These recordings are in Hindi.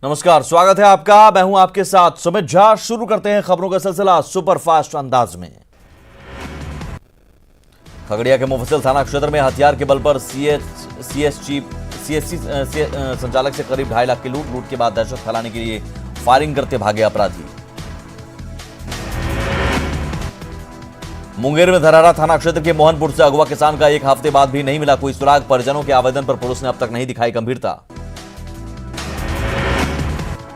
नमस्कार, स्वागत है आपका। मैं हूं आपके साथ सुमित झा। शुरू करते हैं खबरों का सिलसिला सुपरफास्ट अंदाज में। खगड़िया के मुफस्सिल थाना क्षेत्र में हथियार के बल पर सीएससी संचालक से करीब 2.5 लाख की लूट के बाद दहशत फैलाने के लिए फायरिंग करते भागे अपराधी। मुंगेर में धरारा थाना क्षेत्र के मोहनपुर से अगवा किसान का 1 हफ्ते बाद भी नहीं मिला कोई सुराग। परिजनों के आवेदन पर पुलिस ने अब तक नहीं दिखाई गंभीरता।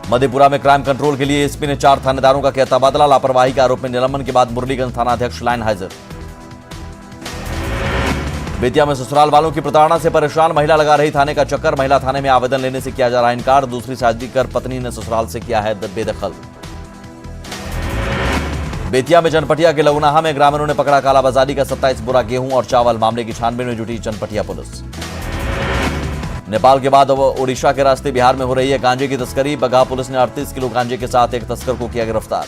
मधेपुरा में क्राइम कंट्रोल के लिए एसपी ने 4 थानेदारों का किया तबादला। लापरवाही के आरोप में निलंबन के बाद मुरलीगंज थाना अध्यक्ष लाइन हाजिर। बेतिया में ससुराल वालों की प्रताड़ना से परेशान महिला लगा रही थाने का चक्कर। महिला थाने में आवेदन लेने से किया जा रहा इनकार। दूसरी शादी कर पत्नी ने ससुराल से किया है बेदखल। बेतिया में चनपटिया के लवनाहा में ग्रामीणों ने पकड़ा कालाबाजारी का 27 बोरा गेहूं और चावल। मामले की छानबीन में जुटी चनपटिया पुलिस। नेपाल के बाद अब ओडिशा के रास्ते बिहार में हो रही है गांजे की तस्करी। बगहा पुलिस ने 38 किलो गांजे के साथ एक तस्कर को किया गिरफ्तार।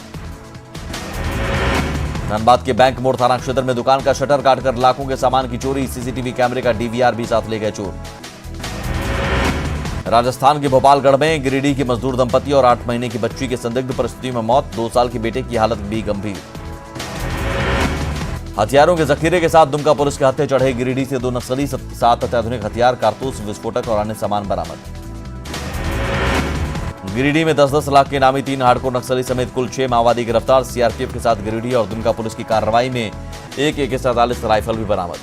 धनबाद के बैंक मोड़ थाना क्षेत्र में दुकान का शटर काटकर लाखों के सामान की चोरी। सीसीटीवी कैमरे का डीवीआर भी साथ ले गए चोर। राजस्थान के भोपालगढ़ में गिरिडीह की मजदूर दंपति और 8 महीने की बच्ची की संदिग्ध परिस्थिति में मौत। 2 साल के बेटे की हालत भी गंभीर। हथियारों के जखीरे के साथ दुमका पुलिस के हत्थे चढ़े। गिरिडीह से 2 नक्सली 7 अत्याधुनिक हथियार, कारतूस, विस्फोटक और अन्य सामान बरामद। गिरिडीह में 10-10 लाख के इनामी 3 हार्डकोर नक्सली समेत कुल 6 माओवादी गिरफ्तार। सीआरपीएफ के साथ गिरिडीह और दुमका पुलिस की कार्रवाई में एक AK-47 राइफल भी बरामद।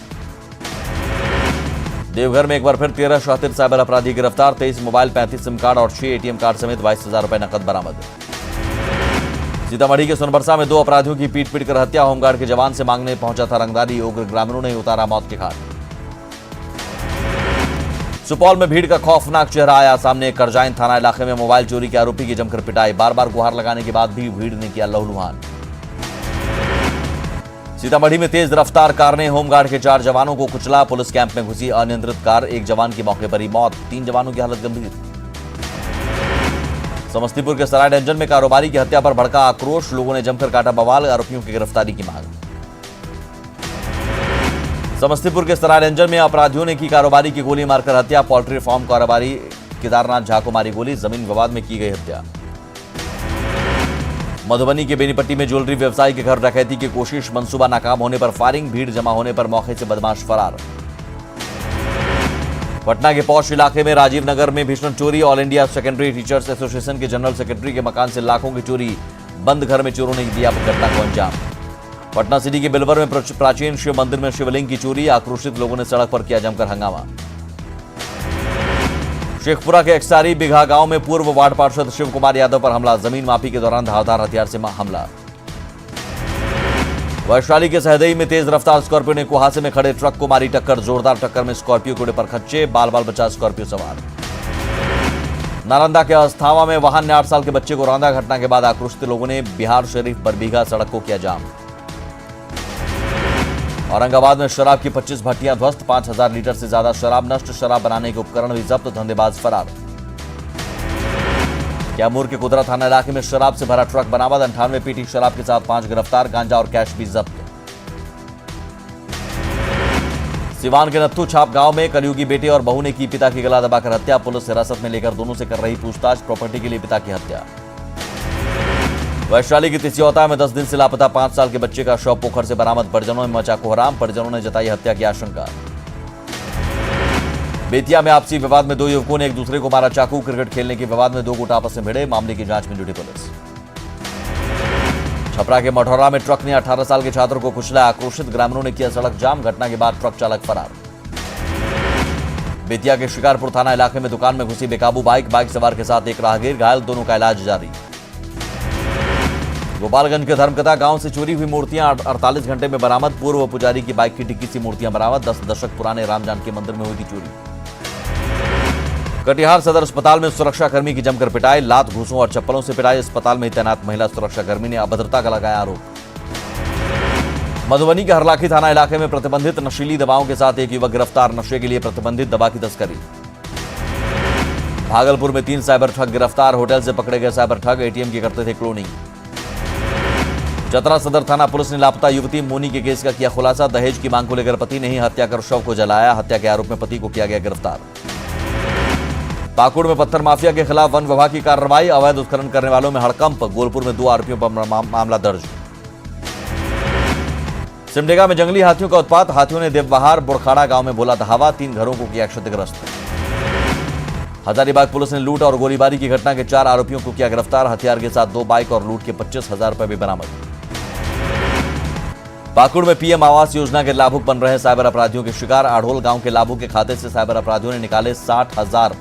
देवघर में एक बार फिर 13 शातिर साइबर अपराधी गिरफ्तार। 23 मोबाइल, 35 सिम कार्ड और 6 ATM कार्ड समेत 22,000 रुपए नकद बरामद। सीतामढ़ी के सोनबरसा में 2 अपराधियों की पीट कर हत्या। होमगार्ड के जवान से मांगने पहुंचा था रंगदारी। उग्र ग्रामीणों ने उतारा मौत के घाट। सुपौल में भीड़ का खौफनाक चेहरा आया सामने। करजाइन थाना इलाके में मोबाइल चोरी के आरोपी की जमकर पिटाई। बार-बार गुहार लगाने के बाद भी भीड़ ने किया लहूलुहान। सीतामढ़ी में तेज रफ्तार कार ने होमगार्ड के 4 जवानों को कुचला। पुलिस कैंप में घुसी अनियंत्रित कार। 1 जवान की मौके पर ही मौत। 3 जवानों की हालत गंभीर। समस्तीपुर के सरायरंजन में कारोबारी की हत्या पर भड़का आक्रोश। लोगों ने जमकर काटा बवाल। आरोपियों की गिरफ्तारी की मांग। समस्तीपुर के सरायरंजन में अपराधियों ने की कारोबारी की गोली मारकर हत्या। पोल्ट्री फार्म कारोबारी केदारनाथ झा को मारी गोली। जमीन विवाद में की गई हत्या। मधुबनी के बेनीपट्टी में ज्वेलरी व्यवसायी के घर डकैती की कोशिश। मंसूबा नाकाम होने पर फायरिंग। भीड़ जमा होने पर मौके से बदमाश फरार। पटना के पौष इलाके में राजीव नगर में भीषण चोरी। All India secondary teachers association के जनरल सेक्रेटरी के मकान से लाखों की चोरी। बंद घर में चोरों ने दिया घटना को अंजाम। पटना सिटी के बिलवर में प्राचीन शिव मंदिर में शिवलिंग की चोरी। आक्रोशित लोगों ने सड़क पर किया जमकर हंगामा। शेखपुरा के एक्सारी बिघा गांव में पूर्व वार्ड पार्षद शिव कुमार यादव पर हमला। जमीन माफी के दौरान धारदार हथियार से हमला। वैशाली के सहदेई में तेज रफ्तार स्कॉर्पियो ने कुहासे में खड़े ट्रक को मारी टक्कर। जोरदार टक्कर में स्कॉर्पियो के पर खच्चे। बाल बचा स्कॉर्पियो सवार। नालंदा के अस्थावा में वाहन ने 8 साल के बच्चे को रौंदा। घटना के बाद आक्रोशित लोगों ने बिहार शरीफ बरबीघा सड़क को किया जाम। औरंगाबाद में शराब की 25 भट्टियां ध्वस्त। 5,000 लीटर से ज्यादा शराब नष्ट। शराब बनाने के उपकरण भी जब्त। धंधेबाज फरार। कैमूर के कुदरा थाना इलाके में शराब से भरा ट्रक बरामद। 98 पीटी शराब के साथ 5 गिरफ्तार। गांजा और कैश भी जब्त। सिवान के नत्थू छाप गांव में कलयुगी बेटे और बहू ने की पिता की गला दबाकर हत्या। पुलिस हिरासत में लेकर दोनों से कर रही पूछताछ। प्रॉपर्टी के लिए पिता की हत्या। वैशाली की तिसियौता में 10 दिन से लापता 5 साल के बच्चे का शव पोखर से बरामद। परिजनों में मचा कोहराम। परिजनों ने जताई हत्या की आशंका। बेतिया में आपसी विवाद में 2 युवकों ने एक दूसरे को मारा चाकू। क्रिकेट खेलने के विवाद में 2 गुट आपस में भिड़े। मामले की जांच में जुटी पुलिस। छपरा के मठौरा में ट्रक ने 18 साल के छात्र को कुचला। आक्रोशित ग्रामीणों ने किया सड़क जाम। घटना के बाद ट्रक चालक फरार। बेतिया के शिकारपुर थाना इलाके में दुकान में घुसी बेकाबू बाइक सवार के साथ एक राहगीर घायल। दोनों का इलाज जारी। गोपालगंज के धर्मकथा गांव से चोरी हुई मूर्तियां 48 घंटे में बरामद। पूर्व पुजारी की बाइक की डिक्की से मूर्तियां बरामद। 10 दशक पुराने राम जानकी मंदिर में हुई थी चोरी। कटिहार सदर अस्पताल में सुरक्षाकर्मी की जमकर पिटाई। लात, घूसों और चप्पलों से पिटाई। अस्पताल में तैनात महिला सुरक्षाकर्मी ने अभद्रता का लगाया आरोप। मधुबनी के हरलाखी थाना इलाके में प्रतिबंधित नशीली दवाओं के साथ एक युवक गिरफ्तार। नशे के लिए प्रतिबंधित दवा की तस्करी। भागलपुर में 3 साइबर ठग गिरफ्तार। होटल से पकड़े गए साइबर ठग ATM की करते थे क्लोनिंग। चतरा सदर थाना पुलिस ने लापता युवती मोनी के केस का किया खुलासा। दहेज की मांग को लेकर पति ने ही हत्या कर शव को जलाया। हत्या के आरोप में पति को किया गया गिरफ्तार। पाकुड़ में पत्थर माफिया के खिलाफ वन विभाग की कार्रवाई, अवैध उत्खनन करने वालों में हड़कंप, गोलपुर में 2 आरोपियों पर मामला दर्ज। सिमडेगा में जंगली हाथियों का उत्पात, हाथियों ने देवबहार बुड़खाड़ा गांव में बोला धावा, 3 घरों को किया क्षतिग्रस्त। हजारीबाग पुलिस ने लूट और गोलीबारी की घटना के 4 आरोपियों को किया गिरफ्तार, हथियार के साथ 2 बाइक और लूट के 25,000 रुपए भी बरामद। पाकुड़ में पीएम आवास योजना के लाभुक बन रहे साइबर अपराधियों के शिकार, आढ़ोल गांव के लाभुक के खाते से साइबर अपराधियों ने निकाले 60,000।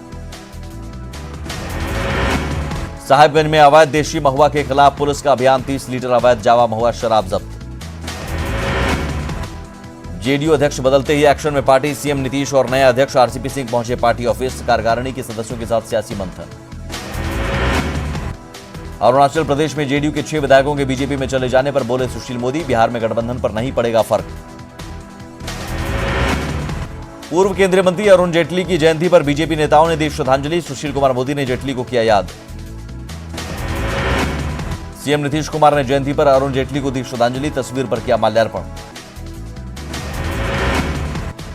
साहिबगंज में अवैध देशी महुआ के खिलाफ पुलिस का अभियान, 30 लीटर अवैध जावा महुआ शराब जब्त। जेडीयू अध्यक्ष बदलते ही एक्शन में पार्टी, सीएम नीतीश और नए अध्यक्ष आरसीपी सिंह पहुंचे पार्टी ऑफिस, कार्यकारिणी के सदस्यों के साथ सियासी मंथन। अरुणाचल प्रदेश में जेडीयू के 6 विधायकों के बीजेपी में चले जाने पर बोले सुशील मोदी, बिहार में गठबंधन पर नहीं पड़ेगा फर्क। पूर्व केंद्रीय मंत्री अरुण जेटली की जयंती पर बीजेपी नेताओं ने दी श्रद्धांजलि, सुशील कुमार मोदी ने जेटली को किया याद। सीएम नीतीश कुमार ने जयंती पर अरुण जेटली को दी श्रद्धांजलि, तस्वीर पर किया माल्यार्पण।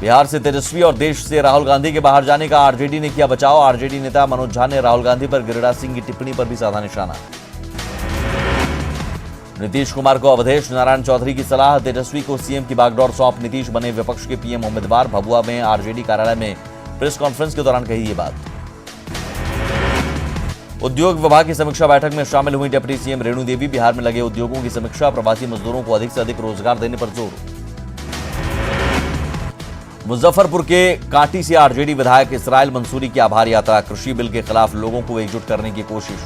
बिहार से तेजस्वी और देश से राहुल गांधी के बाहर जाने का आरजेडी ने किया बचाव, आरजेडी नेता मनोज झा ने राहुल गांधी पर गिरिराज सिंह की टिप्पणी पर भी साधा निशाना। नीतीश कुमार को अवधेश नारायण चौधरी की सलाह, तेजस्वी को सीएम की बागडोर सौंप, नीतीश बने विपक्ष के पीएम उम्मीदवार। भभुआ में आरजेडी कार्यालय में प्रेस कॉन्फ्रेंस के दौरान कही ये बात। उद्योग विभाग की समीक्षा बैठक में शामिल हुई डिप्टी सीएम रेणु देवी, बिहार में लगे उद्योगों की समीक्षा, प्रवासी मजदूरों को अधिक से अधिक रोजगार देने पर जोर। मुजफ्फरपुर के कांटी से आरजेडी विधायक इसराइल मंसूरी की आभार यात्रा, कृषि बिल के खिलाफ लोगों को एकजुट करने की कोशिश।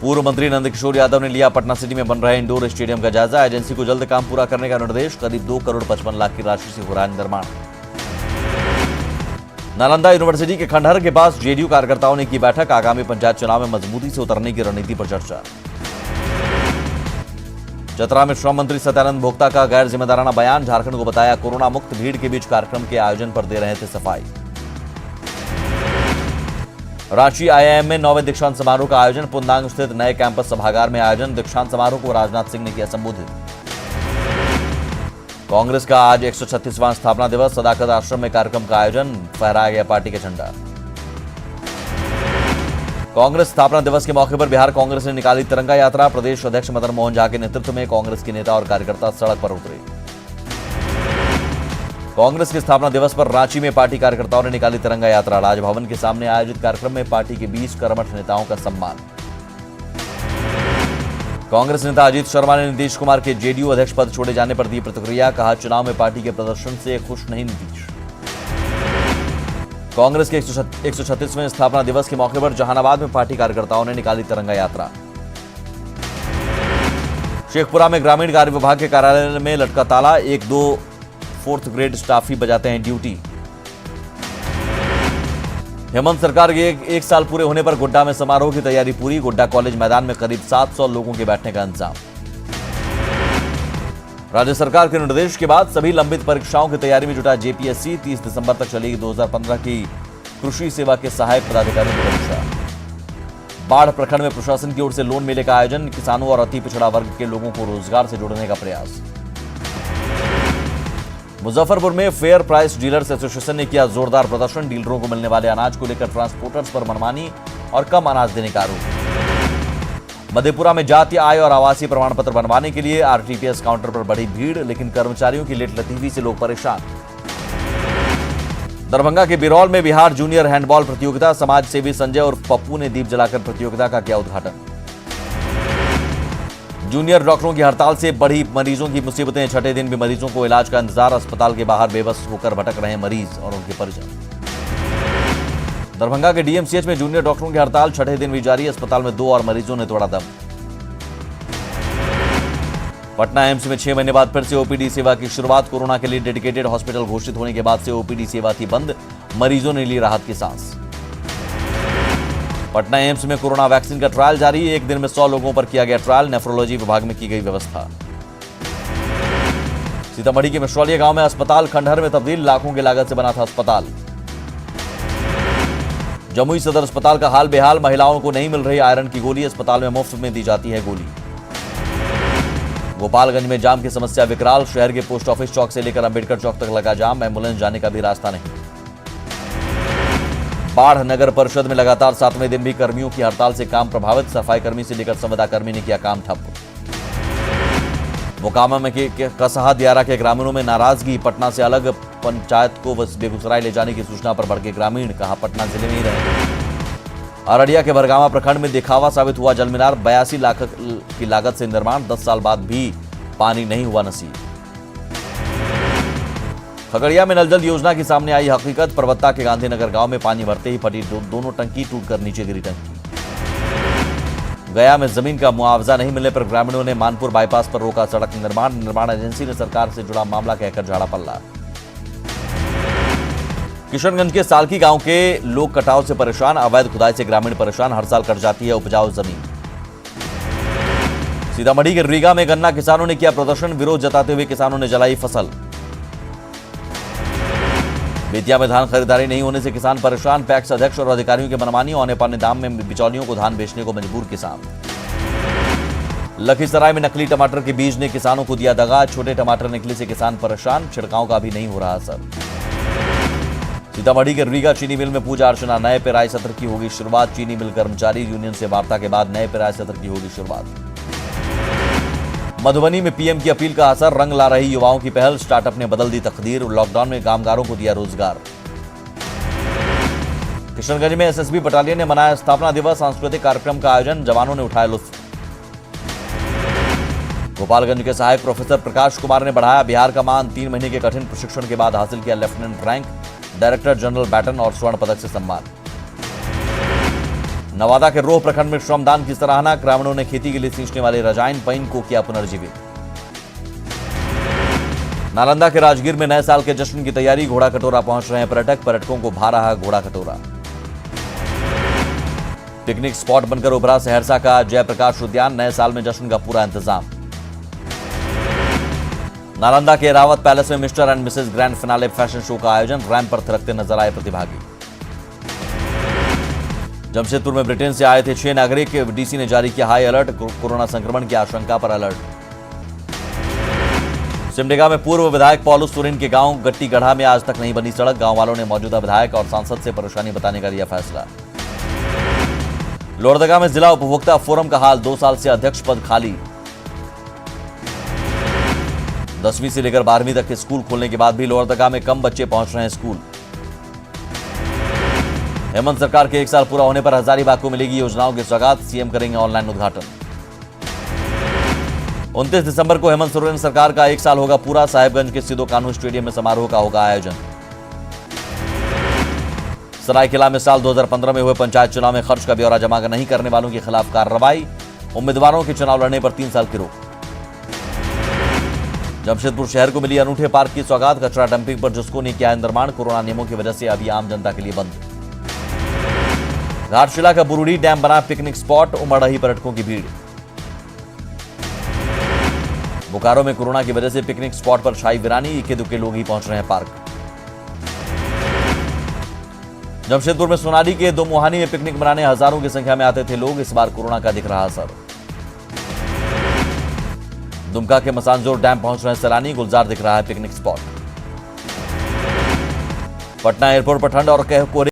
पूर्व मंत्री नंदकिशोर यादव ने लिया पटना सिटी में बन रहे इंडोर स्टेडियम का जायजा, एजेंसी को जल्द काम पूरा करने का निर्देश, करीब 2 करोड़ 55 लाख की राशि से हो रहा है निर्माण। नालंदा यूनिवर्सिटी के खंडहर के पास जेडीयू कार्यकर्ताओं ने की बैठक, आगामी पंचायत चुनाव में मजबूती से उतरने की रणनीति पर चर्चा। चतरा में श्रम मंत्री सत्यानंद भोक्ता का गैर जिम्मेदाराना बयान, झारखंड को बताया कोरोना मुक्त, भीड़ के बीच कार्यक्रम के आयोजन पर दे रहे थे सफाई। रांची आईआईएम में 9वें दीक्षांत समारोह का आयोजन, पुंदांग स्थित नए कैंपस सभागार में आयोजन, दीक्षांत समारोह को राजनाथ सिंह ने किया संबोधित। कांग्रेस का आज 136वां स्थापना दिवस, सदाकत आश्रम में कार्यक्रम का आयोजन, फहराया गया पार्टी का झंडा। कांग्रेस स्थापना दिवस के मौके पर बिहार कांग्रेस ने निकाली तिरंगा यात्रा, प्रदेश अध्यक्ष मदन मोहन झा के नेतृत्व में कांग्रेस के नेता और कार्यकर्ता सड़क पर उतरे। कांग्रेस के स्थापना दिवस पर रांची में पार्टी कार्यकर्ताओं ने निकाली तिरंगा यात्रा, राजभवन के सामने आयोजित कार्यक्रम में पार्टी के 20 कर्मठ नेताओं का सम्मान। कांग्रेस नेता अजीत शर्मा ने नीतीश कुमार के जेडीयू अध्यक्ष पद छोड़े जाने पर दी प्रतिक्रिया, कहा चुनाव में पार्टी के प्रदर्शन से खुश नहीं नीतीश। कांग्रेस के 136वें स्थापना दिवस के मौके पर जहानाबाद में पार्टी कार्यकर्ताओं ने निकाली तिरंगा यात्रा। शेखपुरा में ग्रामीण कार्य विभाग के कार्यालय में लटका ताला, 1-2 4th ग्रेड स्टाफ ही बजाते हैं ड्यूटी। हेमंत सरकार के एक साल पूरे होने पर गोड्डा में समारोह की तैयारी पूरी, गोड्डा कॉलेज मैदान में करीब 700 लोगों के बैठने का इंतजाम। राज्य सरकार के निर्देश के बाद सभी लंबित परीक्षाओं की तैयारी में जुटा जेपीएससी, 30 दिसंबर तक चलेगी 2015 की कृषि सेवा के सहायक पदाधिकारी की परीक्षा। बाढ़ प्रखंड में प्रशासन की ओर से लोन मेले का आयोजन, किसानों और अति पिछड़ा वर्ग के लोगों को रोजगार से जोड़ने का प्रयास। मुजफ्फरपुर में फेयर प्राइस डीलर्स एसोसिएशन ने किया जोरदार प्रदर्शन, डीलरों को मिलने वाले अनाज को लेकर ट्रांसपोर्टर्स पर मनमानी और कम अनाज देने का आरोप। मधेपुरा में जातीय आय और आवासीय प्रमाण पत्र बनवाने के लिए आरटीपीएस काउंटर पर बढ़ी भीड़, लेकिन कर्मचारियों की लेट लतीफी से लोग परेशान। दरभंगा के बिरौल में बिहार जूनियर हैंडबॉल प्रतियोगिता, समाज सेवी संजय और पप्पू ने दीप जलाकर प्रतियोगिता का किया उद्घाटन। जूनियर डॉक्टरों की हड़ताल से बढ़ी मरीजों की मुसीबतें, छठे दिन भी मरीजों को इलाज का इंतजार, अस्पताल के बाहर बेबस होकर भटक रहे मरीज और उनके परिजन। दरभंगा के डीएमसीएच में जूनियर डॉक्टरों की हड़ताल, छठे दिन भी जारी, अस्पताल में 2 और मरीजों ने तोड़ा दम। पटना एम्स में 6 महीने बाद फिर से ओपीडी सेवा की शुरुआत, कोरोना के लिए डेडिकेटेड हॉस्पिटल घोषित होने के बाद से ओपीडी सेवा थी बंद, मरीजों ने ली राहत की सांस। पटना एम्स में कोरोना वैक्सीन का ट्रायल जारी, एक दिन में 100 लोगों पर किया गया ट्रायल, नेफ्रोलॉजी विभाग में की गई व्यवस्था। सीतामढ़ी के मिश्रौलिया गांव में अस्पताल खंडहर में तब्दील, लाखों की लागत से बना था अस्पताल। जमुई सदर अस्पताल का हाल बेहाल, महिलाओं को नहीं मिल रही आयरन की गोली, अस्पताल में मुफ्त में दी जाती है गोली। गोपालगंज में जाम की समस्या विकराल, शहर के पोस्ट ऑफिस चौक से लेकर अंबेडकर चौक तक लगा जाम, एम्बुलेंस जाने का भी रास्ता नहीं। बाढ़ नगर परिषद में लगातार 7वें दिन भी कर्मियों की हड़ताल से काम प्रभावित। सफाई कर्मी से लेकर संविदा कर्मी ने किया काम ठप। मोकामा में कसहा दियारा के ग्रामीणों में नाराजगी। पटना से अलग पंचायत को बेगूसराय ले जाने की सूचना पर भड़के ग्रामीण, कहा पटना जिले में ही रहेंगे। अररिया के भरगामा प्रखंड में दिखावा साबित हुआ जल मीनार। 82 लाख की लागत से निर्माण, 10 साल बाद भी पानी नहीं हुआ नसीब। खगड़िया में नल जल योजना की सामने आई हकीकत। परबत्ता के गांधीनगर गांव में पानी भरते ही फटी दोनों टंकी, टूटकर नीचे गिरी टंकी। गया में जमीन का मुआवजा नहीं मिलने पर ग्रामीणों ने मानपुर बाईपास पर रोका सड़क निर्माण। निर्माण एजेंसी ने सरकार से जुड़ा मामला कहकर झाड़ा पल्ला। किशनगंज के सालकी गांव के लोग कटाव से परेशान। अवैध खुदाई से ग्रामीण परेशान। हर साल कट जाती है उपजाऊ जमीन। सीतामढ़ी के रीगा में गन्ना किसानों ने किया प्रदर्शन। विरोध जताते हुए किसानों ने जलाई फसल। बेतिया में धान खरीदारी नहीं होने से किसान परेशान। पैक्स अध्यक्ष और अधिकारियों के मनमानी। औने पौने दाम में बिचौलियों को धान बेचने को मजबूर किसान। लखीसराय में नकली टमाटर के बीज ने किसानों को दिया दगा। छोटे टमाटर निकले से किसान परेशान। छिड़काव का भी नहीं हो रहा असर। सीतामढ़ी के रीगा चीनी मिल में पूजा अर्चना। नए पेराई सत्र की होगी शुरुआत। चीनी मिल कर्मचारी यूनियन से वार्ता के बाद नए पेराई सत्र की होगी शुरुआत। मधुबनी में पीएम की अपील का असर। रंग ला रही युवाओं की पहल। स्टार्टअप ने बदल दी तकदीर। लॉकडाउन में कामगारों को दिया रोजगार। किशनगंज में एसएसबी बटालियन ने मनाया स्थापना दिवस। सांस्कृतिक कार्यक्रम का आयोजन। जवानों ने उठाया लुत्फ। गोपालगंज के सहायक प्रोफेसर प्रकाश कुमार ने बढ़ाया बिहार का मान। 3 महीने के कठिन प्रशिक्षण के बाद हासिल किया lieutenant rank. Director general baton और स्वर्ण पदक से सम्मान। नवादा के रोह प्रखंड में श्रमदान की सराहना। ग्रामीणों ने खेती के लिए सींचने वाले रजाइन पइन को किया पुनर्जीवित। नालंदा के राजगीर में नए साल के जश्न की तैयारी। घोड़ा कटोरा पहुंच रहे हैं पर्यटक। पर्यटकों को भा रहा घोड़ा कटोरा। पिकनिक स्पॉट बनकर उभरा सहरसा का जयप्रकाश उद्यान। नए साल में जश्न का पूरा इंतजाम। नालंदा के रावत पैलेस में mister and Mrs grand finale fashion show का आयोजन। रैंप पर थिरकते नजर आए प्रतिभागी। जमशेदपुर में ब्रिटेन से आए थे 6 नागरिक। डीसी ने जारी किया हाई अलर्ट। कोरोना संक्रमण की आशंका पर अलर्ट। सिमडेगा में पूर्व विधायक पॉलुस सोरेन के गांव गट्टी गढ़ा में आज तक नहीं बनी सड़क। गांव वालों ने मौजूदा विधायक और सांसद से परेशानी बताने का लिया फैसला। लोहरदगा में जिला उपभोक्ता फोरम का हाल। 2 साल से अध्यक्ष पद खाली। 10वीं से लेकर 12वीं तक के स्कूल खोलने के बाद भी लोहरदगा में कम बच्चे पहुंच रहे हैं स्कूल। हेमंत सरकार के 1 साल पूरा होने पर हजारीबाग को मिलेगी योजनाओं की सौगात। सीएम करेंगे ऑनलाइन उद्घाटन। 29 दिसंबर को हेमंत सोरेन सरकार का 1 साल होगा पूरा। साहिबगंज के सिदो कानू स्टेडियम में समारोह का होगा आयोजन। सरायकेला में साल 2015 में हुए पंचायत चुनाव में खर्च का ब्यौरा जमा नहीं करने वालों के खिलाफ कार्रवाई। उम्मीदवारों के चुनाव लड़ने पर 3 साल की रोक। जमशेदपुर शहर को मिली अनूठे पार्क की सौगात। कचरा डंपिंग पर जिसको ने किया निर्माण। कोरोना नियमों की वजह से अभी आम जनता के लिए बंद। घाटशिला का बुरुड़ी डैम बना पिकनिक स्पॉट। उमड़ रही पर्यटकों की भीड़। बोकारो में कोरोना की वजह से पिकनिक स्पॉट पर छाई वीरानी। इक्के दुक्के लोग ही पहुंच रहे हैं पार्क। जमशेदपुर में सोनाली के 2 मुहानी में पिकनिक मनाने हजारों की संख्या में आते थे लोग। इस बार कोरोना का दिख रहा असर। दुमका के मसानजोर डैम पहुंच रहे हैं सैलानी। गुलजार दिख रहा है पिकनिक स्पॉट। पटना एयरपोर्ट पर ठंड और कोहरे